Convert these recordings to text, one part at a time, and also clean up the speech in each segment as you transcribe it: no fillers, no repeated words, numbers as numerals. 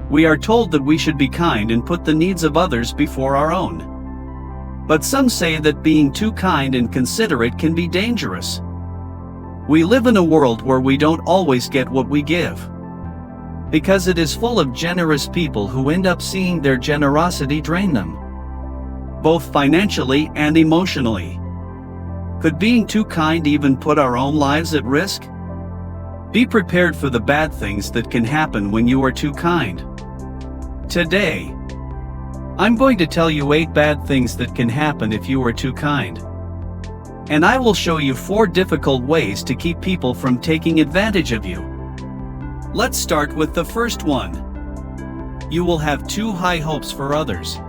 We are told that we should be kind and put the needs of others before our own. But some say that being too kind and considerate can be dangerous. We live in a world where we don't always get what we give, because it is full of generous people who end up seeing their generosity drain them, both financially and emotionally. Could being too kind even put our own lives at risk? Be prepared for the bad things that can happen when you are too kind. Today, I'm going to tell you 8 bad things that can happen if you are too kind. And I will show you 4 difficult ways to keep people from taking advantage of you. Let's start with the first one. You will have too high hopes for others.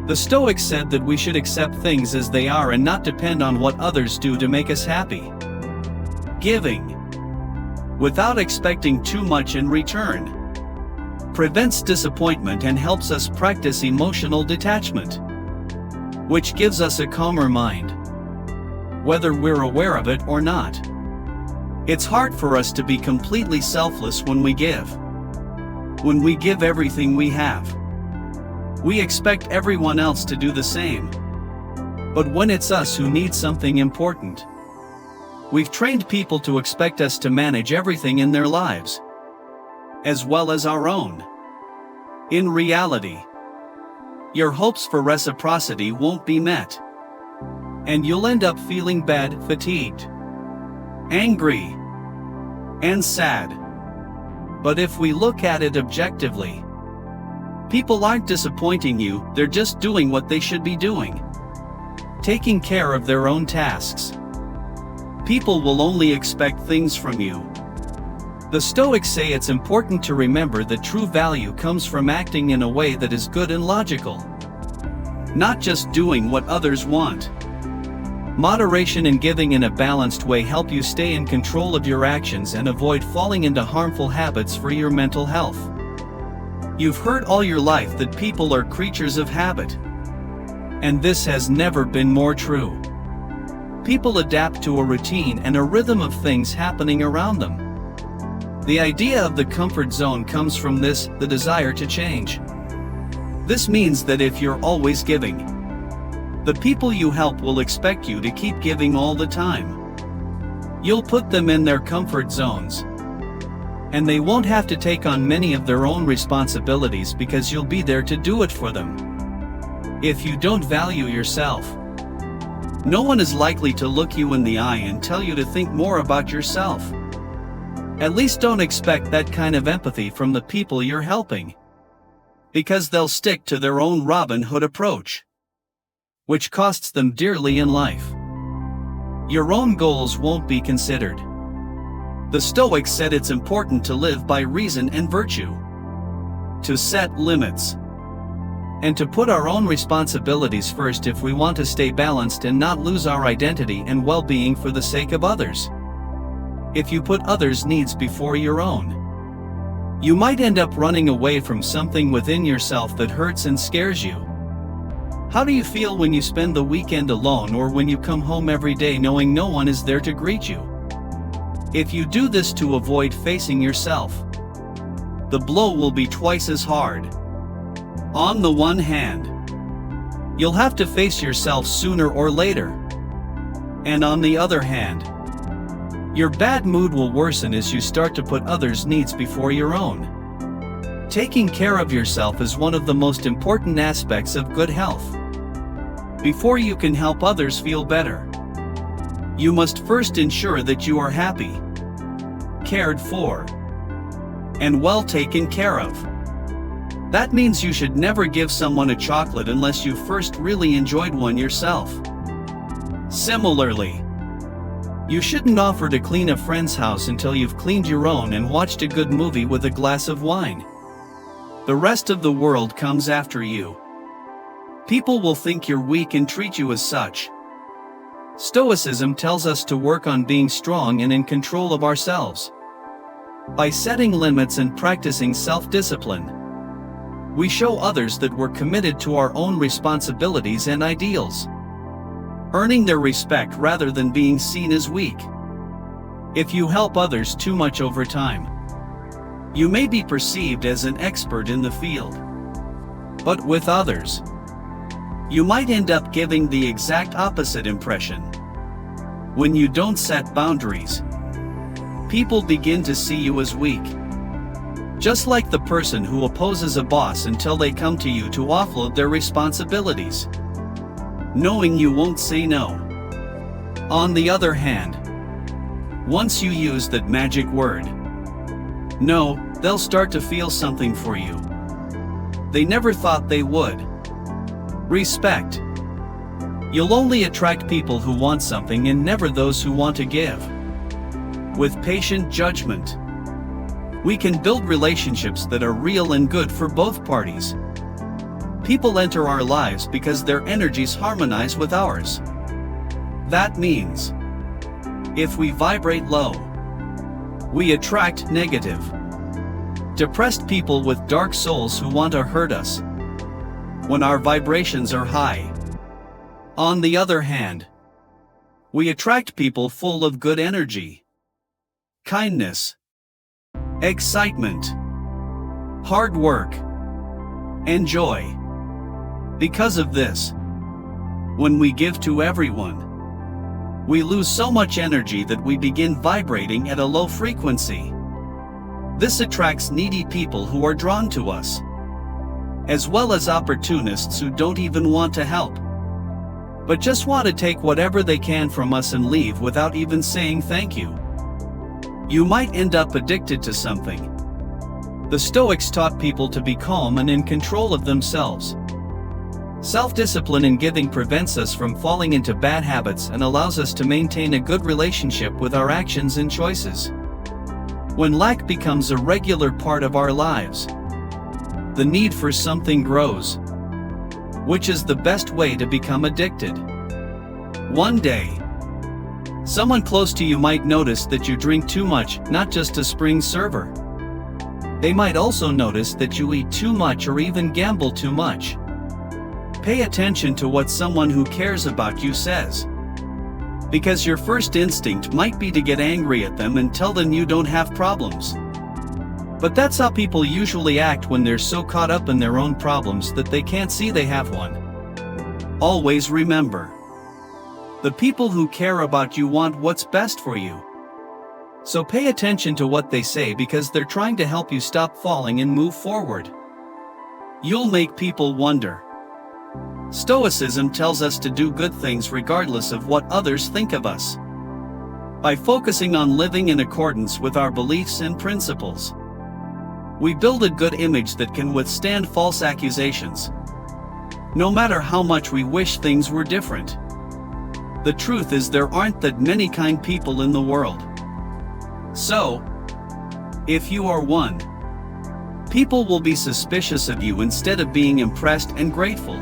The Stoics said that we should accept things as they are and not depend on what others do to make us happy. Giving, without expecting too much in return, prevents disappointment and helps us practice emotional detachment, which gives us a calmer mind, whether we're aware of it or not. It's hard for us to be completely selfless when we give. When we give everything we have, we expect everyone else to do the same. But when it's us who need something important, we've trained people to expect us to manage everything in their lives, as well as our own. In reality, your hopes for reciprocity won't be met, and you'll end up feeling bad, fatigued, angry, and sad. But if we look at it objectively, people aren't disappointing you, they're just doing what they should be doing, taking care of their own tasks. People will only expect things from you. The Stoics say it's important to remember that true value comes from acting in a way that is good and logical, not just doing what others want. Moderation and giving in a balanced way help you stay in control of your actions and avoid falling into harmful habits for your mental health. You've heard all your life that people are creatures of habit, and this has never been more true. People adapt to a routine and a rhythm of things happening around them. The idea of the comfort zone comes from this, the desire to change. This means that if you're always giving, the people you help will expect you to keep giving all the time. You'll put them in their comfort zones, and they won't have to take on many of their own responsibilities because you'll be there to do it for them. If you don't value yourself, no one is likely to look you in the eye and tell you to think more about yourself. At least don't expect that kind of empathy from the people you're helping, because they'll stick to their own Robin Hood approach, which costs them dearly in life. Your own goals won't be considered. The Stoics said it's important to live by reason and virtue, to set limits, and to put our own responsibilities first if we want to stay balanced and not lose our identity and well-being for the sake of others. If you put others' needs before your own, you might end up running away from something within yourself that hurts and scares you. How do you feel when you spend the weekend alone or when you come home every day knowing no one is there to greet you? If you do this to avoid facing yourself, the blow will be twice as hard. On the one hand, you'll have to face yourself sooner or later. And on the other hand, your bad mood will worsen as you start to put others' needs before your own. Taking care of yourself is one of the most important aspects of good health. Before you can help others feel better, you must first ensure that you are happy, cared for, and well taken care of. That means you should never give someone a chocolate unless you first really enjoyed one yourself. Similarly, you shouldn't offer to clean a friend's house until you've cleaned your own and watched a good movie with a glass of wine. The rest of the world comes after you. People will think you're weak and treat you as such. Stoicism tells us to work on being strong and in control of ourselves. By setting limits and practicing self-discipline, we show others that we're committed to our own responsibilities and ideals, earning their respect rather than being seen as weak. If you help others too much over time, You may be perceived as an expert in the field. But with others, you might end up giving the exact opposite impression. When you don't set boundaries, people begin to see you as weak. Just like the person who opposes a boss until they come to you to offload their responsibilities, knowing you won't say no. On the other hand, once you use that magic word, no, they'll start to feel something for you they never thought they would. Respect. You'll only attract people who want something and never those who want to give. With patient judgment, we can build relationships that are real and good for both parties. People enter our lives because their energies harmonize with ours. That means, if we vibrate low, we attract negative, depressed people with dark souls who want to hurt us. When our vibrations are high, on the other hand, we attract people full of good energy, kindness, excitement, hard work, and joy. Because of this, when we give to everyone, we lose so much energy that we begin vibrating at a low frequency. This attracts needy people who are drawn to us, as well as opportunists who don't even want to help, but just want to take whatever they can from us and leave without even saying thank you. You might end up addicted to something. The Stoics taught people to be calm and in control of themselves. Self-discipline in giving prevents us from falling into bad habits and allows us to maintain a good relationship with our actions and choices. When lack becomes a regular part of our lives, the need for something grows, which is the best way to become addicted. One day, someone close to you might notice that you drink too much, not just a spring server. They might also notice that you eat too much or even gamble too much. Pay attention to what someone who cares about you says, because your first instinct might be to get angry at them and tell them you don't have problems. But that's how people usually act when they're so caught up in their own problems that they can't see they have one. Always remember, the people who care about you want what's best for you. So pay attention to what they say because they're trying to help you stop falling and move forward. You'll make people wonder. Stoicism tells us to do good things regardless of what others think of us. By focusing on living in accordance with our beliefs and principles, we build a good image that can withstand false accusations. No matter how much we wish things were different, the truth is there aren't that many kind people in the world. So, if you are one, people will be suspicious of you instead of being impressed and grateful.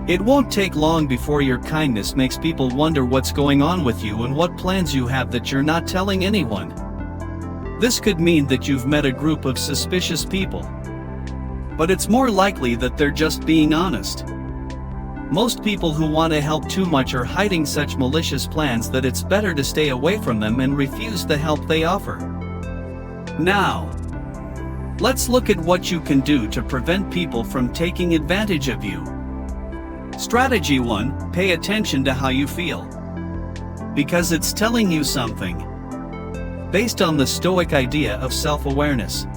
It won't take long before your kindness makes people wonder what's going on with you and what plans you have that you're not telling anyone. This could mean that you've met a group of suspicious people, but it's more likely that they're just being honest. Most people who want to help too much are hiding such malicious plans that it's better to stay away from them and refuse the help they offer. Now, let's look at what you can do to prevent people from taking advantage of you. Strategy 1: pay attention to how you feel, because it's telling you something. Based on the Stoic idea of self-awareness,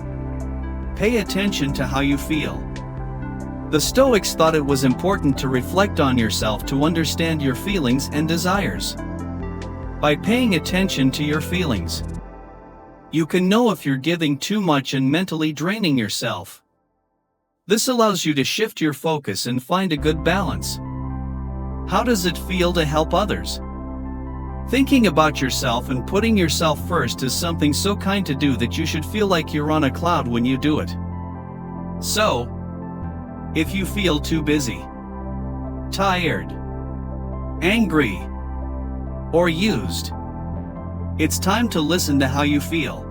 pay attention to how you feel. The Stoics thought it was important to reflect on yourself to understand your feelings and desires. By paying attention to your feelings, you can know if you're giving too much and mentally draining yourself. This allows you to shift your focus and find a good balance. How does it feel to help others? Thinking about yourself and putting yourself first is something so kind to do that you should feel like you're on a cloud when you do it. So, if you feel too busy, tired, angry, or used, it's time to listen to how you feel.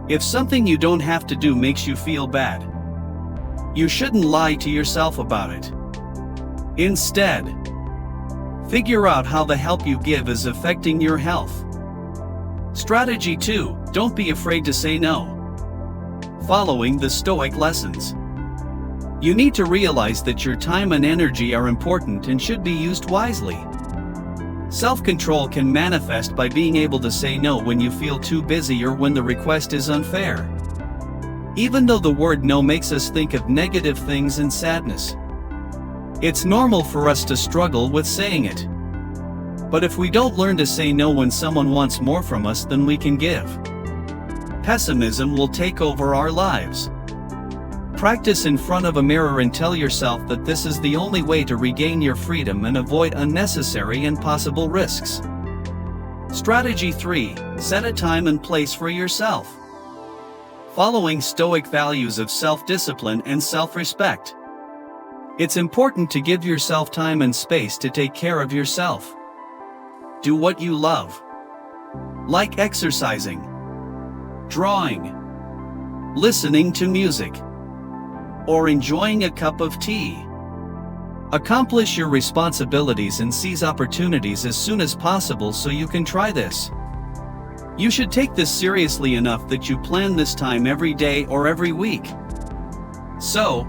If something you don't have to do makes you feel bad, you shouldn't lie to yourself about it. Instead, figure out how the help you give is affecting your health. Strategy 2: don't be afraid to say no. Following the Stoic lessons. You need to realize that your time and energy are important and should be used wisely. Self-control can manifest by being able to say no when you feel too busy or when the request is unfair. Even though the word no makes us think of negative things and sadness, it's normal for us to struggle with saying it. But if we don't learn to say no when someone wants more from us than we can give, pessimism will take over our lives. Practice in front of a mirror and tell yourself that this is the only way to regain your freedom and avoid unnecessary and possible risks. Strategy 3. Set a time and place for yourself. Following Stoic values of self-discipline and self-respect. It's important to give yourself time and space to take care of yourself. Do what you love, like exercising, drawing, listening to music, or enjoying a cup of tea. Accomplish your responsibilities and seize opportunities as soon as possible so you can try this. You should take this seriously enough that you plan this time every day or every week. So,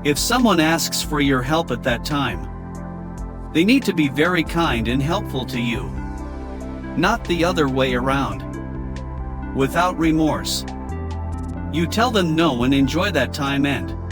if someone asks for your help at that time, they need to be very kind and helpful to you, not the other way around. Without remorse, you tell them no and enjoy that time and